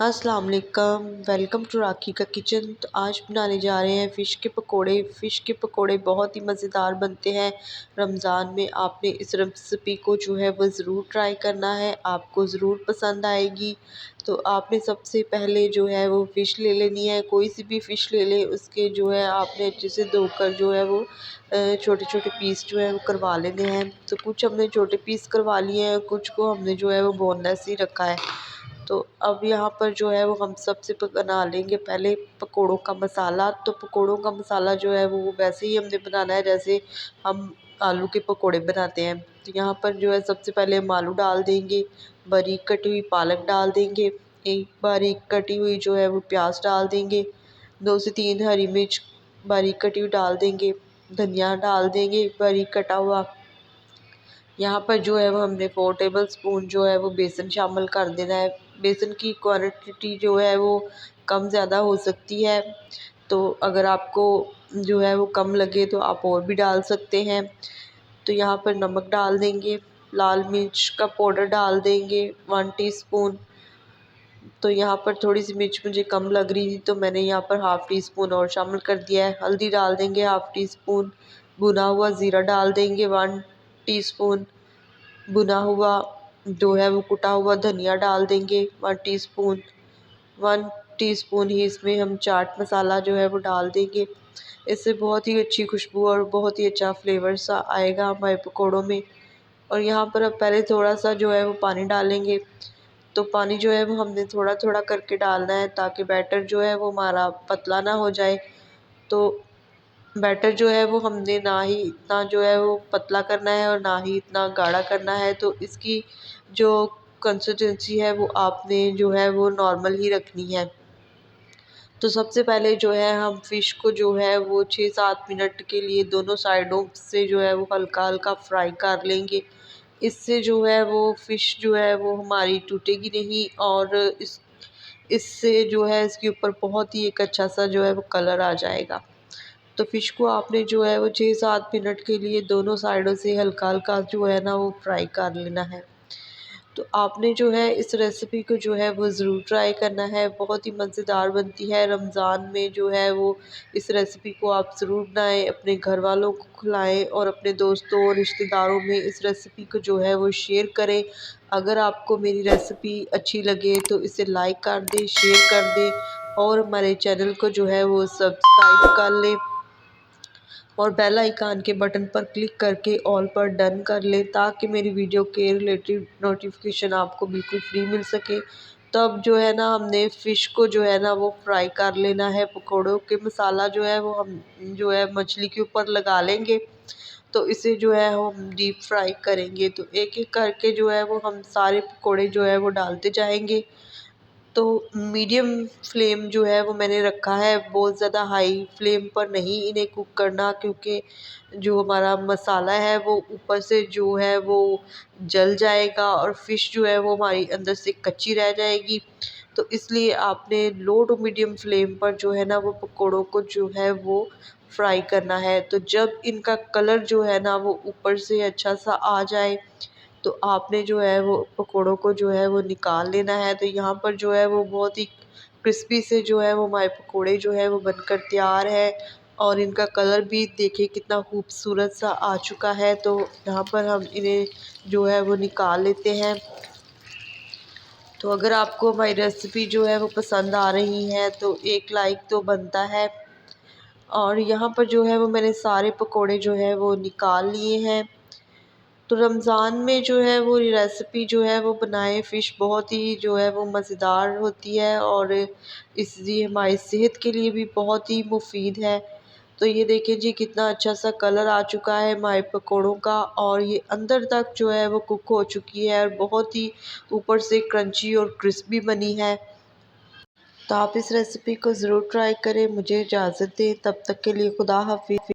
अस्सलाम वालेकुम, welcome to राखी का किचन। तो आज बनाने जा रहे हैं फ़िश के पकोड़े। फ़िश के पकोड़े बहुत ही मज़ेदार बनते हैं। रमज़ान में आपने इस रेसिपी को जो है वो ज़रूर ट्राई करना है, आपको ज़रूर पसंद आएगी। तो आपने सबसे पहले जो है वो फ़िश ले लेनी है, कोई सी भी फ़िश ले लें। उसके जो है आपने अच्छे से धोकर जो है वो छोटे छोटे पीस जो है वो करवा लेने हैं। तो कुछ हमने छोटे पीस करवा लिए हैं, कुछ को हमने जो है वो बोनलेस ही रखा है। तो अब यहाँ पर जो है वो हम सबसे बना लेंगे पहले पकोड़ों का मसाला। तो पकोड़ों का मसाला जो है वो वैसे ही हमने बनाना है जैसे हम आलू के पकोड़े बनाते हैं। तो यहाँ पर जो है सबसे पहले हम आलू डाल देंगे, बारीक कटी हुई पालक डाल देंगे, एक बारीक कटी हुई जो है वो प्याज डाल देंगे, 2 से 3 हरी मिर्च बारीक कटी हुई डाल देंगे, धनिया डाल देंगे बारीक कटा हुआ। यहाँ पर जो है वो हमने 4 टेबल स्पून जो है वो बेसन शामिल कर देना है। बेसन की क्वांटिटी जो है वो कम ज़्यादा हो सकती है, तो अगर आपको जो है वो कम लगे तो आप और भी डाल सकते हैं। तो यहाँ पर नमक डाल देंगे, लाल मिर्च का पाउडर डाल देंगे 1 टीस्पून। तो यहाँ पर थोड़ी सी मिर्च मुझे कम लग रही थी तो मैंने यहाँ पर हाफ़ टी स्पून और शामिल कर दिया है। हल्दी डाल देंगे हाफ़ टी स्पून, भुना हुआ ज़ीरा डाल देंगे 1 टीस्पून, भुना हुआ जो है वो कुटा हुआ धनिया डाल देंगे 1 टीस्पून। 1 टीस्पून ही इसमें हम चाट मसाला जो है वो डाल देंगे। इससे बहुत ही अच्छी खुशबू और बहुत ही अच्छा फ्लेवर सा आएगा हमारे पकौड़ों में। और यहाँ पर अब पहले थोड़ा सा जो है वो पानी डालेंगे। तो पानी जो है वो हमने थोड़ा थोड़ा करके डालना है ताकि बैटर जो है वो हमारा पतला ना हो जाए। तो बैटर जो है वो हमने ना ही इतना जो है वो पतला करना है और ना ही इतना गाढ़ा करना है। तो इसकी जो कंसिस्टेंसी है वो आपने जो है वो नॉर्मल ही रखनी है। तो सबसे पहले जो है हम फ़िश को जो है वो 6-7 मिनट के लिए दोनों साइडों से जो है वो हल्का-हल्का फ्राई कर लेंगे। इससे जो है वो फ़िश जो है वो हमारी टूटेगी नहीं और इससे जो है इसके ऊपर बहुत ही एक अच्छा-सा जो है वो कलर आ जाएगा। तो फ़िश को आपने जो है वो 6-7 मिनट के लिए दोनों साइडों से हल्का-हल्का जो है ना वो फ्राई कर लेना है। तो आपने जो है इस रेसिपी को जो है वो ज़रूर ट्राई करना है, बहुत ही मज़ेदार बनती है। रमज़ान में जो है वो इस रेसिपी को आप ज़रूर बनाएँ, अपने घरवालों को खिलाएँ और अपने दोस्तों और रिश्तेदारों में इस रेसिपी को जो है वो शेयर करें। अगर आपको मेरी रेसिपी अच्छी लगे तो इसे लाइक कर दें, शेयर कर दें और हमारे चैनल को जो है वो सब्सक्राइब कर लें और बेल आइकन के बटन पर क्लिक करके ऑल पर डन कर लें ताकि मेरी वीडियो के रिलेटेड नोटिफिकेशन आपको बिल्कुल फ्री मिल सके। तब जो है ना हमने फ़िश को जो है ना वो फ्राई कर लेना है। पकौड़ों के मसाला जो है वो हम जो है मछली के ऊपर लगा लेंगे। तो इसे जो है हम डीप फ्राई करेंगे। तो एक-एक करके जो है वो हम सारे पकौड़े जो है वो डालते जाएँगे। तो मीडियम फ्लेम जो है वो मैंने रखा है, बहुत ज़्यादा हाई फ्लेम पर नहीं इन्हें कुक करना क्योंकि जो हमारा मसाला है वो ऊपर से जो है वो जल जाएगा और फ़िश जो है वो हमारी अंदर से कच्ची रह जाएगी। तो इसलिए आपने लो टू मीडियम फ्लेम पर जो है ना वो पकौड़ों को जो है वो फ्राई करना है। तो जब इनका कलर जो है ना वो ऊपर से अच्छा सा आ जाए तो आपने जो है वो पकोड़ों को जो है वो निकाल लेना है। तो यहाँ पर जो है वो बहुत ही क्रिस्पी से जो है वो हमारे पकोड़े जो है वो बनकर तैयार है और इनका कलर भी देखिए कितना खूबसूरत सा आ चुका है। तो यहाँ पर हम इन्हें जो है वो निकाल लेते हैं। तो अगर आपको हमारी रेसिपी जो है वो पसंद आ रही है तो एक लाइक तो बनता है। और यहाँ पर जो है वो मैंने सारे पकोड़े जो है वो निकाल लिए हैं। तो रमज़ान में जो है वो रेसिपी जो है वो बनाएं। फ़िश बहुत ही जो है वो मज़ेदार होती है और इसलिए हमारी सेहत के लिए भी बहुत ही मुफ़ीद है। तो ये देखिए जी कितना अच्छा सा कलर आ चुका है हमारे पकोड़ों का और ये अंदर तक जो है वो कुक हो चुकी है और बहुत ही ऊपर से क्रंची और क्रिस्पी बनी है। तो आप इस रेसिपी को ज़रूर ट्राई करें। मुझे इजाज़त दें, तब तक के लिए खुदा हाफ़िज़।